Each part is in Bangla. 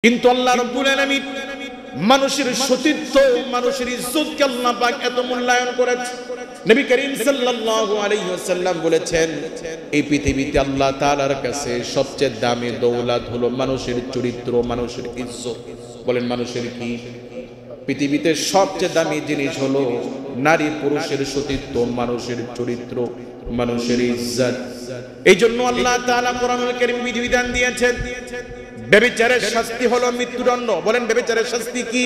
কিন্তু আল্লাহ রাব্বুল আলামিন মানুষের সতীত্ব, মানুষের ইজ্জতকে আল্লাহ পাক এত মূল্যায়ন করেছে। নবী করিম সাল্লাল্লাহু আলাইহি ওয়াসাল্লাম বলেছেন, এই পৃথিবীতে আল্লাহ তাআলার কাছে সবচেয়ে দামি দৌলত হলো মানুষের চরিত্র, মানুষের ইজ্জত। বলেন মানুষের কি? পৃথিবীতে সবচেয়ে দামি জিনিস হলো নারী পুরুষের সতীত্ব, মানুষের চরিত্র, মানুষের ইজ্জত। এই জন্য আল্লাহ তাআলা কোরআনুল কারীম বিধিবিধান দিয়েছেন, ব্যভিচারের শাস্তি হলো মৃত্যুদণ্ড। বলেন ব্যভিচারের শাস্তি কি?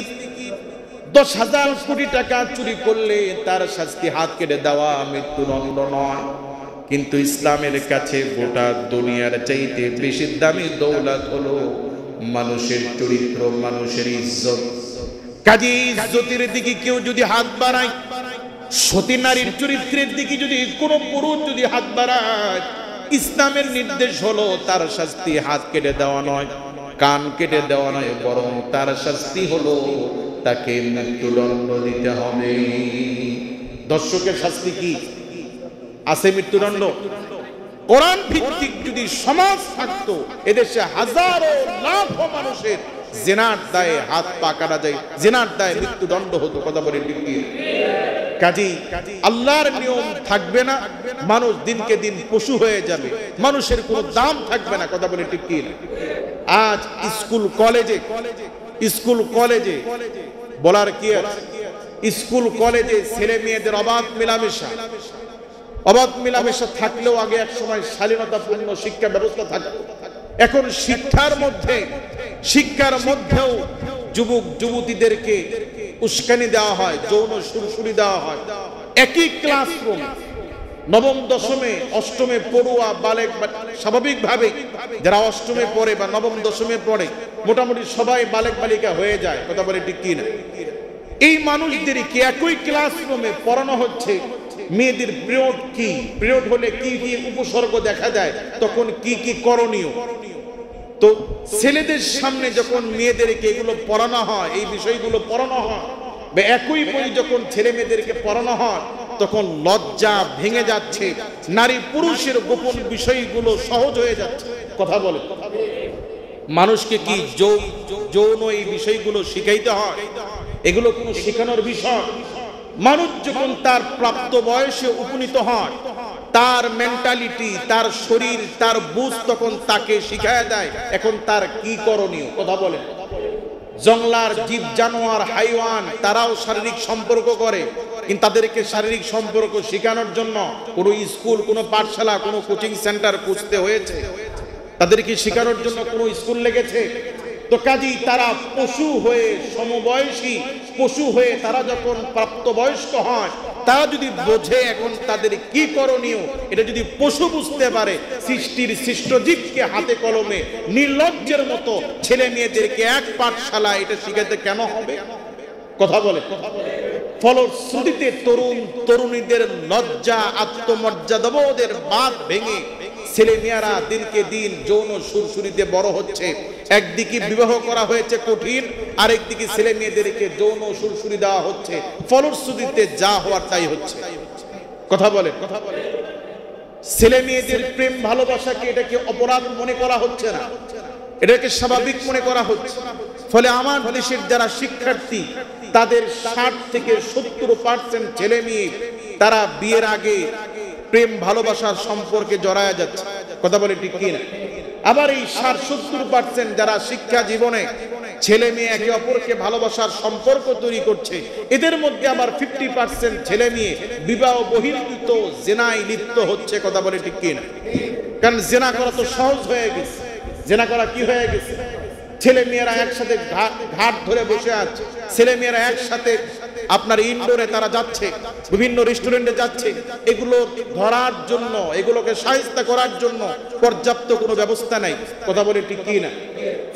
10,000 কোটি টাকা চুরি করলে তার শাস্তি হাত কেটে দেওয়া, মৃত্যুদণ্ড নয়। কিন্তু ইসলামের কাছে গোটা দুনিয়ার চাইতে বেশি দামি দৌলত হলো মানুষের চরিত্র, মানুষের ইজ্জত। কাজে ইজ্জতের দিকে কেউ যদি হাত বাড়ায়, সতী নারীর চরিত্রের দিকে যদি কোনো পুরুষ যদি হাত বাড়ায়, ইসলামের নির্দেশ হলো তার শাস্তি হাত কেটে দেওয়া নয়, কান কেটে দেওয়া নয়, বরং তার শাস্তি হলো তাকে মৃত্যুদণ্ড দিতে হবে। দর্শকের শাস্তি কি আছে? মৃত্যুদণ্ড। কোরআন ভিত্তিক যদি সমাজ থাকতো, এদেশে হাজারো লাখো মানুষের জিনার দায়ে হাত পা কাটা যায়, জিনার দায়ে মৃত্যুদণ্ড হতো। কথা বলে ঠিক কি? কাজী আল্লাহর নিয়ম থাকবে না, মানুষ দিনকে দিন পশু হয়ে যাবে, মানুষের কোনো দাম থাকবে না। কথা বলে ঠিক কি? আজ স্কুল কলেজে বলার কি আছে? স্কুল কলেজে ছেলে মেয়েদের অবাধ মেলামেশা থাকলেও আগে এক সময় শালীনতাপূর্ণ শিক্ষা ব্যবস্থা থাকতো। এখন শিক্ষার মধ্যেও যুবক যুবতীদেরকে উস্কানি দেওয়া হয়, যৌন সুরসুরি দেওয়া হয়। একই ক্লাসরুম, নবম দশমে অষ্টমে পড়ুয়া বালেক, স্বাভাবিকভাবে যারা অষ্টমে পড়ে বা নবম দশমে পড়ে মোটামুটি সবাই বালেক বালিকা হয়ে যায়। কথা বলে ঠিক কি না? এই মানুষদেরকে একই ক্লাসরুমে পড়ানো হচ্ছে মেয়েদের পিরিয়ড কি, পিরিয়ড হলে কি কি উপসর্গ দেখা যায়, তখন কি কি করণীয়। তো ছেলেদের সামনে যখন মেয়েদেরকে এগুলো পড়ানো হয়, এই বিষয়গুলো পড়ানো হয়, বা একই বই যখন ছেলে মেয়েদেরকে পড়ানো হয়, তখন লজ্জা ভেঙে যাচ্ছে, নারী পুরুষের গোপন বিষয়গুলো সহজ হয়ে যাচ্ছে। কথা বলে মানুষকে কি যৌন এই বিষয়গুলো শিখাইতে হয়? এগুলো কোনো শেখানোর বিষয়? মানুষ যখন তার প্রাপ্ত বয়সে উপনীত হয়, তার মেন্টালিটি, তার শরীর, তার বুঝ তখন তাকে শিখায় দেয় এখন তার কি করণীয়। কথা বলে জংলার জীব জানোয়ার হাইওয়ান তারাও শারীরিক সম্পর্ক করে, কিন্তু তাদেরকে শারীরিক সম্পর্ক শেখানোর জন্য কোনো স্কুল, কোনো পাঠশালা, কোনো কোচিং সেন্টার খুঁজতে হয়েছে, তাদেরকে শেখানোর জন্য কোনো স্কুল লেগেছে। তো কাজেই তারা পশু হয়ে, সমবয়সী পশু হয়ে তারা যখন প্রাপ্তবয়স্ক হয়, তারা যদি বোঝে এখন তাদের কি করণীয়, এটা যদি পশু বুঝতে পারে, সৃষ্টির সৃষ্টজীবকে হাতে কলমে নির্লজ্জের মতো ছেলে মেয়েদেরকে এক পাঠশালা এটা শিখাতে কেন হবে? কথা বলে ফলশ্রুতিতে তরুণ তরুণীদের লজ্জা, আত্মমর্যাদাবোধের বাঁধ ভেঙে ছেলে মেয়েরা দিনকে দিন যৌন সুরসুরিতে বড় হচ্ছে। একদিকে বিবাহ করা হয়েছে কঠিন, আরেকদিকে ছেলে মেয়েদেরকে যৌন সুরসুরি দেওয়া হচ্ছে। ফলশ্রুতিতে যা হওয়ার তাই হচ্ছে। কথা বলে ছেলে মেয়েদের প্রেম ভালোবাসাকে এটাকে অপরাধ মনে করা হচ্ছে না, এটাকে স্বাভাবিক মনে করা হচ্ছে। ফলে আমার দেশের যারা শিক্ষার্থী, তাদের 60 থেকে 70% ছেলে মেয়ে তারা বিয়ের আগে প্রেম ভালোবাসার সম্পর্কে জড়ায়া যাচ্ছে। কথা বলে ঠিক কি না? আবার এই 60-70% যারা শিক্ষা জীবনে ছেলে মেয়ে একে অপরকে ভালোবাসার সম্পর্ক তৈরি করছে, এদের মধ্যে আবার 50% ছেলে মেয়ে বিবাহ বহির্ভূত জেনায় লিপ্ত হচ্ছে। কথা বলে ঠিক কি না? কারণ জেনা করা তো সহজ হয়ে গেছে। জেনা করা কি হয়ে গেছে? ছেলে মেয়েরা একসাথে ঘাট ধরে বসে আছে, ছেলে মেয়েরা একসাথে আপনার ইনডোরে তারা যাচ্ছে, বিভিন্ন রেস্টুরেন্টে যাচ্ছে। এগুলো ধরার জন্য, এগুলোকে শায়েস্তা করার জন্য পর্যাপ্ত কোনো ব্যবস্থা নাই। কথা বলে ঠিক কি না?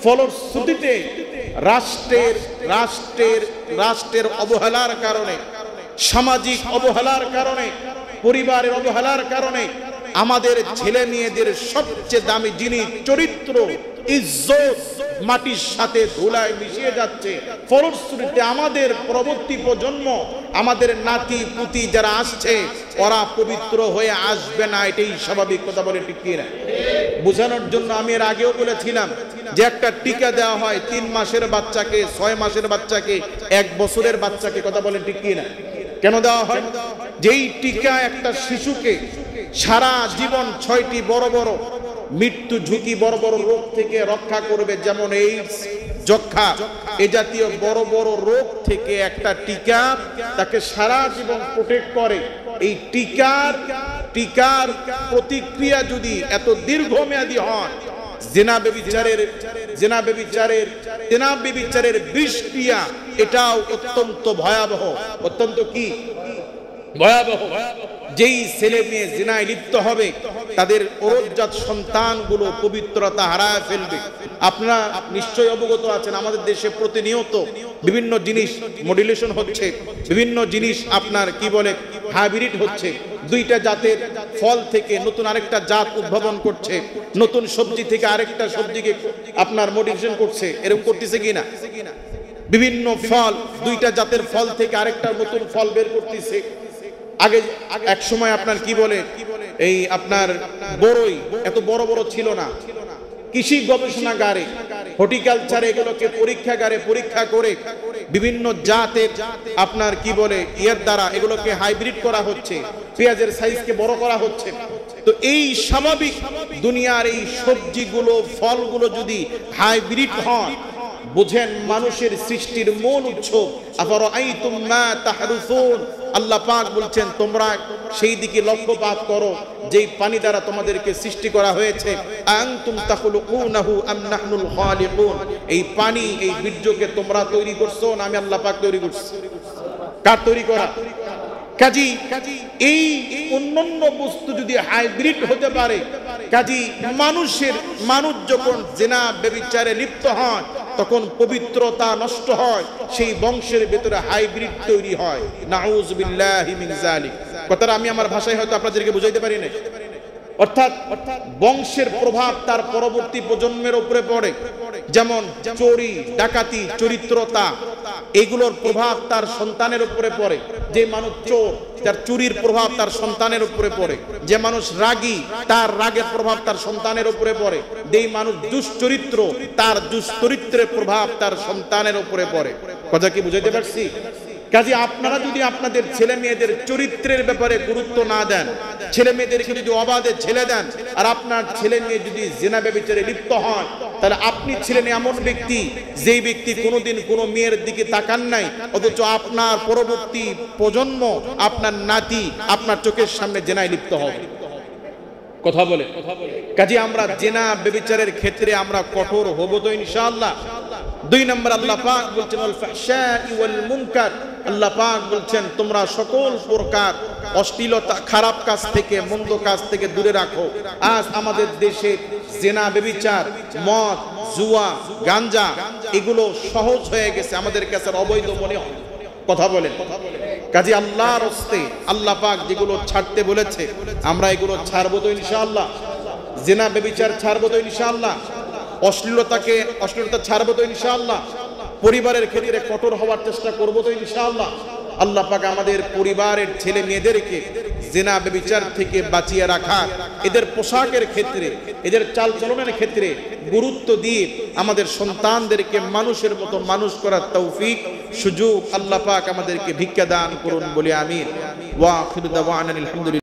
ফলশ্রুতিতে রাষ্ট্রের অবহেলার কারণে, সামাজিক অবহেলার কারণে, পরিবারের অবহেলার কারণে আমাদের ছেলে মেয়েদের সবচেয়ে দামি জিনিস চরিত্র, ইজ্জত মাটির সাথে ধুলায় মিশিয়ে যাচ্ছে। ফলশ্রুতিতে আমাদের পরবর্তী প্রজন্ম, আমাদের নাতি পুতি যারা আসছে, ওরা পবিত্র হয়ে আসবে না, এটাই স্বাভাবিক। কথা বলে ঠিক কি না? বোঝানোর জন্য আমি এর আগেও বলেছিলাম যে একটা টিকা দেওয়া হয় 3 মাসের বাচ্চাকে, 6 মাসের বাচ্চাকে, 1 বছরের বাচ্চাকে, কথা বলেন ঠিক কি না? কেন দেওয়া হয়? যেই টিকা একটা শিশুকে সারা জীবন 6টি বড় বড় মৃত্যু ঝুঁকি, বড় বড় রোগ থেকে রক্ষা করবে, যেমন এইডস, যক্ষা, এ জাতীয় বড় বড় রোগ থেকে একটা টিকা তাকে সারা জীবন প্রোটেক্ট করে। এই টিকার প্রতিক্রিয়া যদি এত দীর্ঘমেয়াদী হয়, জিনা বেবিচারের বিষক্রিয়া এটাও অত্যন্ত ভয়াবহ। অত্যন্ত কি ভয়াবহ। যেই ছেলে মেয়ে জিনায় লিপ্ত হবে তাদের ওরজ্জাত সন্তানগুলো পবিত্রতা হারায় ফেলবে। আপনারা নিশ্চয়ই অবগত আছেন, আমাদের দেশে প্রতিনিয়ত বিভিন্ন জিনিস মডুলেশন হচ্ছে, বিভিন্ন জিনিস আপনার কি বলে হাইব্রিড হচ্ছে। 2টা জাতের ফল থেকে নতুন আরেকটা জাত উদ্ভাবন করছে, নতুন সবজি থেকে আরেকটা সবজিকে আপনার মডিফিকেশন করছে। এরকম করতেছে কিনা? বিভিন্ন ফল, 2টা জাতের ফল থেকে আরেকটা নতুন ফল বের করতেছে। আগে এক সময় আপনার কি বলে এই আপনার বড়ই এত বড় বড় ছিল না। কৃষি গবেষণাগারে, হর্টিকালচারে এগুলোকে পরীক্ষাগারে পরীক্ষা করে বিভিন্ন জাতের আপনার কি বলে এর দ্বারা এগুলোকে হাইব্রিড করা হচ্ছে, পেঁয়াজের সাইজকে বড় করা হচ্ছে। তো এই স্বাভাবিক দুনিয়ার এই সবজিগুলো, ফলগুলো যদি হাইব্রিড হয়, বুঝেন মানুষের সৃষ্টির মূল উৎস। আফারাআইতুম মা তাহরুসুন, আল্লাহ পাক বলছেন তোমরা সেই দিকে লক্ষ্যপাত করো যেই পানি দ্বারা তোমাদেরকে সৃষ্টি করা হয়েছে। আনতুম তাখলুকুনাহু আম নাহনুল খালিকুন, এই পানি, এই বীর্যকে তোমরা তৈরি করছো না আমি আল্লাহ পাক তৈরি করছি? কার তৈরি করা? কাজী এই অন্যান্য বস্তু যদি হাইব্রিড হতে পারে, কাজী মানুষ যখন জিনা ব্যভিচারে লিপ্ত হয় তখন পবিত্রতা নষ্ট হয়, সেই বংশের ভেতরে হাইব্রিড তৈরি হয়। নাউযু বিল্লাহি মিন যালিক। কথাটা আমি আমার ভাষায় হয়তো আপনাদেরকে বুঝাইতে পারি না। অর্থাৎ বংশের প্রভাব তার পরবর্তী প্রজন্মের উপরে পড়ে। যেমন চোরি, ডাকাতি, চরিত্রতা, এগুলোর প্রভাব তার সন্তানের উপরে পড়ে। যে মানুষ চোর, তার চুরির প্রভাব তার সন্তানের উপরে পড়ে। যে মানুষ রাগী, তার রাগের প্রভাব তার সন্তানের উপরে পড়ে। যেই মানুষ দুশ্চরিত্র, তার দুশ্চরিত্রের প্রভাব তার সন্তানের উপরে পড়ে। কথা কি বুঝাইতে পারছি? কাজে আপনারা যদি আপনাদের ছেলে মেয়েদের চরিত্রের ব্যাপারে গুরুত্ব না দেন, ছেলে মেয়েদেরকে যদি অবাধে ছেলে দেন, আর আপনার ছেলে মেয়ে যদি জিনা ব্যভিচারে লিপ্ত হয়, তাহলে আপনি ছিলেন এমন ব্যক্তি যেই ব্যক্তি কোনোদিন কোনো মেয়ের দিকে তাকান নাই, অথচ আপনার পরবর্তী প্রজন্ম, আপনার নাতি আপনার চোখের সামনে জিনায় লিপ্ত হবে। কথা বলে কাজে আমরা জিনা ব্যভিচারের ক্ষেত্রে আমরা কঠোর হব তো ইনশাআল্লাহ। 2 নম্বর আল্লাহ পাক বলছেন আল ফাহশাই ওয়াল মুনকার, আল্লাহ পাক বলছেন তোমরা সকল প্রকার অশ্লীলতা, খারাপ কাজ থেকে, মন্দ কাজ থেকে দূরে রাখো। আজ আমাদের দেশে জিনা ব্যভিচার, মদ, জুয়া, গাঞ্জা এগুলো সহজ হয়ে গেছে, আমাদের কাছে অবৈধ মনে হয়। কথা বলেন কাজী আল্লাহর হস্তে আল্লাহ পাক যেগুলো ছাড়তে বলেছে আমরা এগুলো ছাড়বো তো ইনশাআল্লাহ। জিনা ব্যভিচার ছাড়বো তো ইনশাআল্লাহ। অশ্লীলতা ছাড়বো তো ইনশাআল্লাহ। পরিবারের ক্ষেত্রে কঠোর হওয়ার চেষ্টা করবো তো ইনশাআল্লাহ। আল্লাহ পাক আমাদের পরিবারের ছেলে মেয়েদেরকে জিনা ব্যভিচার থেকে বাঁচিয়ে রাখা, এদের পোশাকের ক্ষেত্রে, এদের চালচলনের ক্ষেত্রে গুরুত্ব দিয়ে আমাদের সন্তানদেরকে মানুষের মতো মানুষ করার তৌফিক, সুযোগ আল্লাহ পাক আমাদেরকে ভিক্ষা দান করুন বলে আমিন। ওয়া আখিরু দাওয়ানা আলহামদুলিল্লাহ।